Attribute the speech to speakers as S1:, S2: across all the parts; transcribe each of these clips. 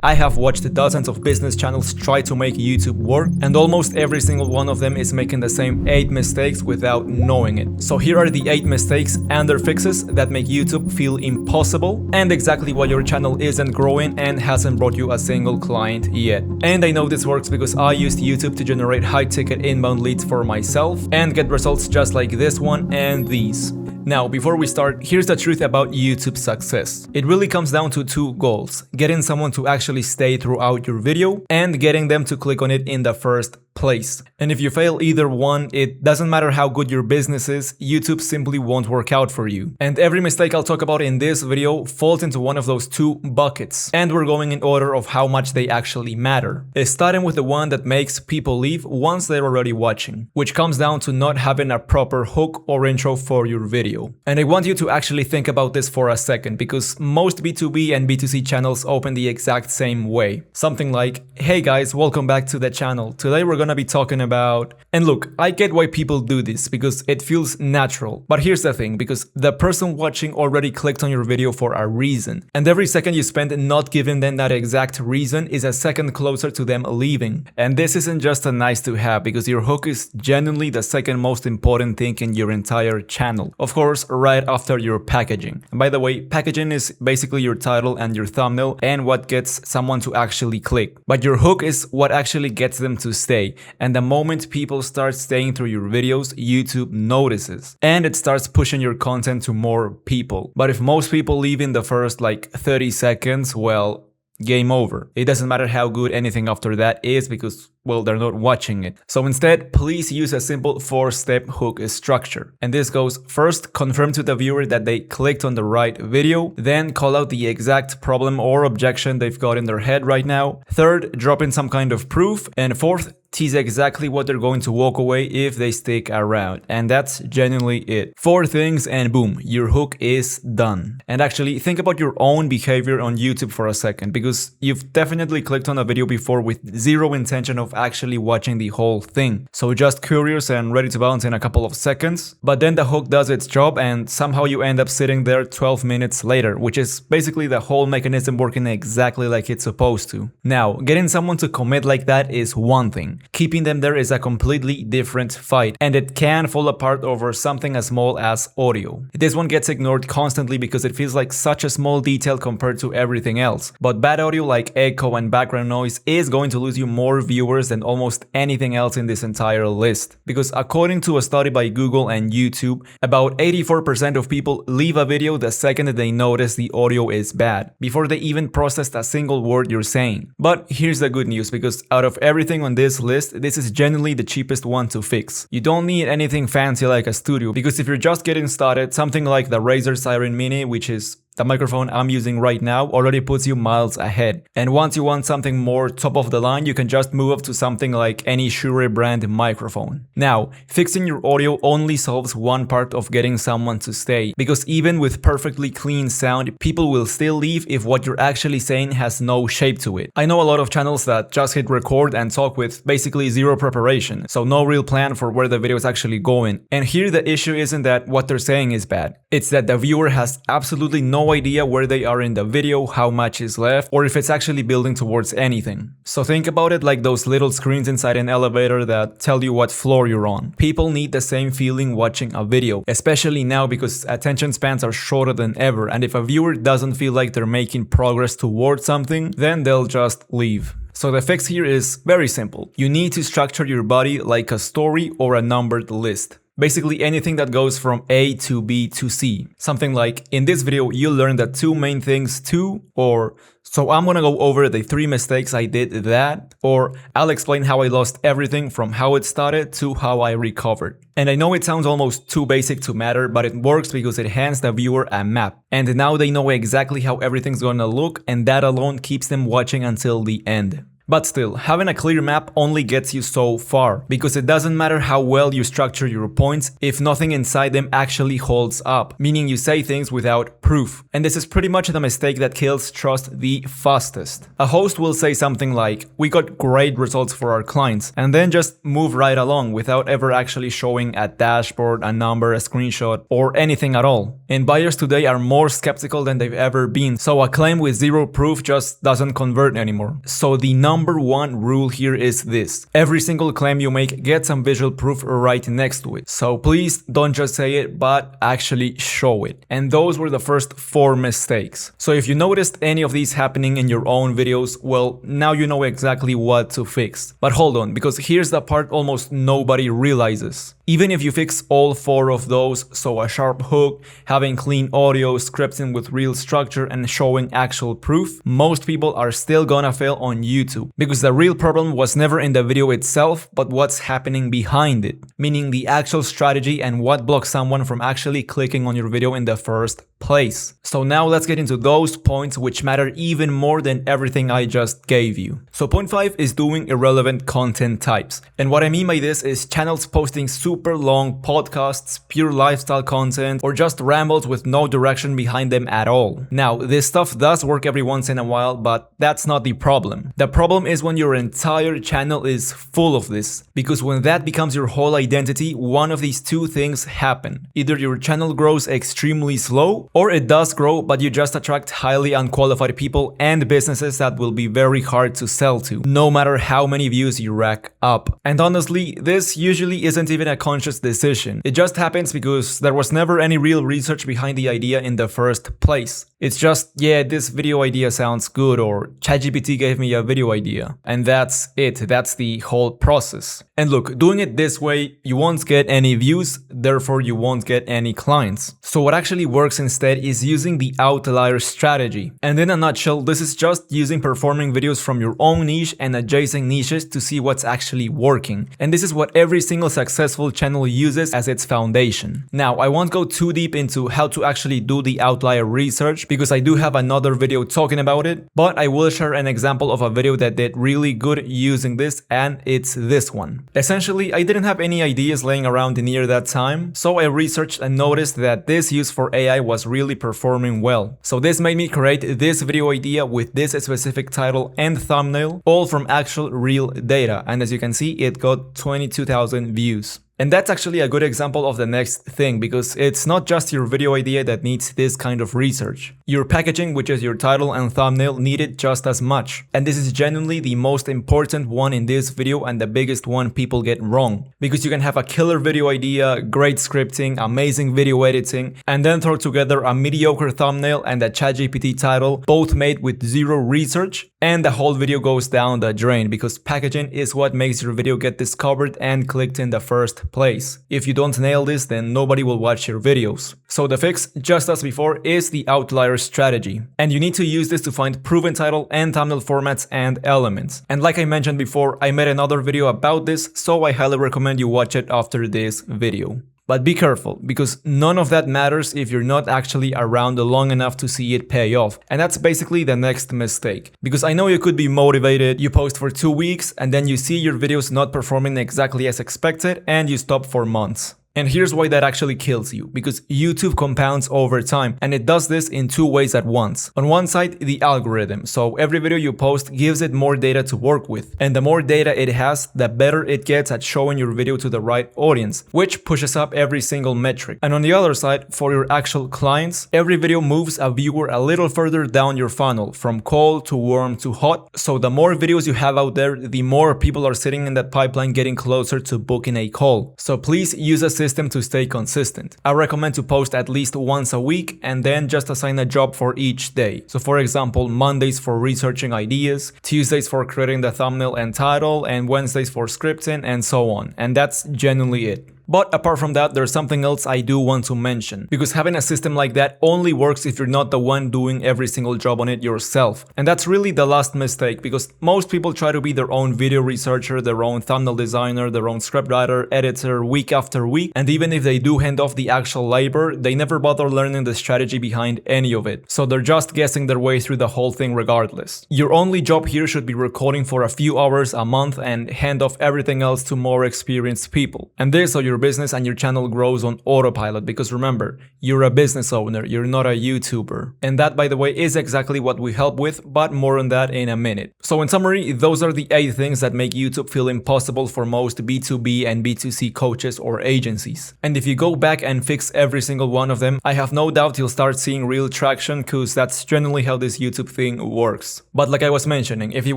S1: I have watched dozens of business channels try to make YouTube work, and almost every single one of them is making the same 8 mistakes without knowing it. So here are the 8 mistakes and their fixes that make YouTube feel impossible, and exactly why your channel isn't growing and hasn't brought you a single client yet. And I know this works because I used YouTube to generate high-ticket inbound leads for myself and get results just like this one and these. Now, before we start, here's the truth about YouTube's success. It really comes down to 2 goals: getting someone to actually stay throughout your video and getting them to click on it in the first place. And if you fail either one, it doesn't matter how good your business is, YouTube simply won't work out for you. And every mistake I'll talk about in this video falls into one of those 2 buckets, and we're going in order of how much they actually matter. Starting with the one that makes people leave once they're already watching, which comes down to not having a proper hook or intro for your video. And I want you to actually think about this for a second, because most B2B and B2C channels open the exact same way. Something like, "Hey guys, welcome back to the channel. Today we're gonna be talking about..." And look, I get why people do this, because it feels natural. But here's the thing, because the person watching already clicked on your video for a reason. And every second you spend not giving them that exact reason is a second closer to them leaving. And this isn't just a nice to have, because your hook is genuinely the second most important thing in your entire channel. Of course, right after your packaging. And by the way, packaging is basically your title and your thumbnail and what gets someone to actually click. But your hook is what actually gets them to stay. And the moment people start staying through your videos, YouTube notices. And it starts pushing your content to more people. But if most people leave in the first 30 seconds, well, game over. It doesn't matter how good anything after that is, because, well, they're not watching it. So instead, please use a simple 4-step hook structure. And this goes: first, confirm to the viewer that they clicked on the right video, then call out the exact problem or objection they've got in their head right now. Third, drop in some kind of proof. And fourth, tease exactly what they're going to walk away if they stick around. And that's genuinely it. 4 things and boom, your hook is done. And actually, think about your own behavior on YouTube for a second, because you've definitely clicked on a video before with zero intention of actually watching the whole thing. So just curious and ready to bounce in a couple of seconds. But then the hook does its job and somehow you end up sitting there 12 minutes later, which is basically the whole mechanism working exactly like it's supposed to. Now, getting someone to commit like that is one thing. Keeping them there is a completely different fight, and it can fall apart over something as small as audio. This one gets ignored constantly because it feels like such a small detail compared to everything else. But bad audio like echo and background noise is going to lose you more viewers than almost anything else in this entire list. Because according to a study by Google and YouTube, about 84% of people leave a video the second they notice the audio is bad, before they even processed a single word you're saying. But here's the good news, because out of everything on this list, this is genuinely the cheapest one to fix. You don't need anything fancy like a studio, because if you're just getting started, something like the Razer Siren Mini, which is the microphone I'm using right now, already puts you miles ahead. And once you want something more top of the line, you can just move up to something like any Shure brand microphone. Now, fixing your audio only solves one part of getting someone to stay, because even with perfectly clean sound, people will still leave if what you're actually saying has no shape to it. I know a lot of channels that just hit record and talk with basically zero preparation, so no real plan for where the video is actually going. And here the issue isn't that what they're saying is bad, it's that the viewer has absolutely no idea where they are in the video, how much is left, or if it's actually building towards anything. So think about it like those little screens inside an elevator that tell you what floor you're on. People need the same feeling watching a video, especially now because attention spans are shorter than ever, and if a viewer doesn't feel like they're making progress towards something, then they'll just leave. So the fix here is very simple. You need to structure your body like a story or a numbered list. Basically anything that goes from A to B to C. Something like, in this video you'll learn the 2 main things to, or so I'm gonna go over the 3 mistakes I did that, or I'll explain how I lost everything from how it started to how I recovered. And I know it sounds almost too basic to matter, but it works because it hands the viewer a map. And now they know exactly how everything's gonna look, and that alone keeps them watching until the end. But still, having a clear map only gets you so far, because it doesn't matter how well you structure your points if nothing inside them actually holds up, meaning you say things without proof. And this is pretty much the mistake that kills trust the fastest. A host will say something like, "We got great results for our clients," and then just move right along without ever actually showing a dashboard, a number, a screenshot, or anything at all. And buyers today are more skeptical than they've ever been, so a claim with zero proof just doesn't convert anymore. So the number one rule here is this: every single claim you make, get some visual proof right next to it. So please don't just say it, but actually show it. And those were the first 4 mistakes. So if you noticed any of these happening in your own videos, well, now you know exactly what to fix. But hold on, because here's the part almost nobody realizes. Even if you fix all 4 of those, so a sharp hook, having clean audio, scripting with real structure, and showing actual proof, most people are still gonna fail on YouTube. Because the real problem was never in the video itself, but what's happening behind it. Meaning the actual strategy and what blocks someone from actually clicking on your video in the first place. So now let's get into those points which matter even more than everything I just gave you. So point 5 is doing irrelevant content types. And what I mean by this is channels posting super long podcasts, pure lifestyle content, or just rambles with no direction behind them at all. Now, this stuff does work every once in a while, but that's not the problem. The problem is when your entire channel is full of this, because when that becomes your whole identity, one of these 2 things happen. Either your channel grows extremely slow, or it does grow, but you just attract highly unqualified people and businesses that will be very hard to sell to, no matter how many views you rack up. And honestly, this usually isn't even a conscious decision. It just happens because there was never any real research behind the idea in the first place. It's just, yeah, this video idea sounds good, or ChatGPT gave me a video idea. And that's it, that's the whole process. And look, doing it this way, you won't get any views, therefore you won't get any clients. So what actually works instead is using the outlier strategy. And in a nutshell, this is just using performing videos from your own niche and adjacent niches to see what's actually working. And this is what every single successful channel uses as its foundation. Now, I won't go too deep into how to actually do the outlier research because I do have another video talking about it, but I will share an example of a video that did really good using this, and it's this one. Essentially, I didn't have any ideas laying around near that time, so I researched and noticed that this use for AI was really performing well. So this made me create this video idea with this specific title and thumbnail, all from actual real data, and as you can see, it got 22,000 views. And that's actually a good example of the next thing, because it's not just your video idea that needs this kind of research. Your packaging, which is your title and thumbnail, need it just as much. And this is genuinely the most important one in this video and the biggest one people get wrong. Because you can have a killer video idea, great scripting, amazing video editing, and then throw together a mediocre thumbnail and a ChatGPT title, both made with zero research, and the whole video goes down the drain, because packaging is what makes your video get discovered and clicked in the first place. If you don't nail this, then nobody will watch your videos. So the fix, just as before, is the outlier strategy. And you need to use this to find proven title and thumbnail formats and elements. And like I mentioned before, I made another video about this, so I highly recommend you watch it after this video. But be careful, because none of that matters if you're not actually around long enough to see it pay off. And that's basically the next mistake. Because I know you could be motivated, you post for 2 weeks, and then you see your videos not performing exactly as expected, and you stop for months. And here's why that actually kills you, because YouTube compounds over time, and it does this in 2 ways at once. On one side, the algorithm, so every video you post gives it more data to work with, and the more data it has, the better it gets at showing your video to the right audience, which pushes up every single metric. And on the other side, for your actual clients, every video moves a viewer a little further down your funnel, from cold to warm to hot, so the more videos you have out there, the more people are sitting in that pipeline getting closer to booking a call. So please use a system to stay consistent. I recommend to post at least once a week and then just assign a job for each day. So for example, Mondays for researching ideas, Tuesdays for creating the thumbnail and title, and Wednesdays for scripting, and so on. And that's genuinely it. But apart from that, there's something else I do want to mention, because having a system like that only works if you're not the one doing every single job on it yourself. And that's really the last mistake, because most people try to be their own video researcher, their own thumbnail designer, their own scriptwriter, editor, week after week, and even if they do hand off the actual labor, they never bother learning the strategy behind any of it. So they're just guessing their way through the whole thing regardless. Your only job here should be recording for a few hours a month and hand off everything else to more experienced people. And this so your business and your channel grows on autopilot, because remember, you're a business owner, you're not a YouTuber. And that, by the way, is exactly what we help with, but more on that in a minute. So in summary, those are the 8 things that make YouTube feel impossible for most B2B and B2C coaches or agencies. And if you go back and fix every single one of them, I have no doubt you'll start seeing real traction, cause that's generally how this YouTube thing works. But like I was mentioning, if you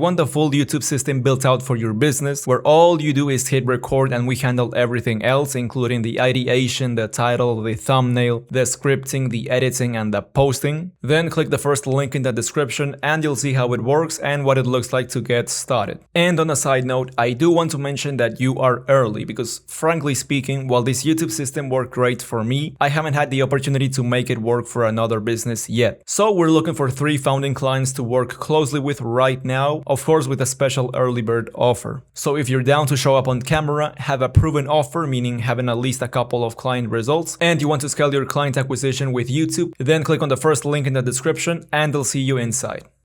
S1: want the full YouTube system built out for your business, where all you do is hit record and we handle everything else, including the ideation, the title, the thumbnail, the scripting, the editing, and the posting, then click the first link in the description and you'll see how it works and what it looks like to get started. And on a side note, I do want to mention that you are early, because frankly speaking, while this YouTube system worked great for me, I haven't had the opportunity to make it work for another business yet. So we're looking for 3 founding clients to work closely with right now, of course with a special early bird offer. So if you're down to show up on camera, have a proven offer, meaning having at least a couple of client results, and you want to scale your client acquisition with YouTube, then click on the first link in the description and I'll see you inside.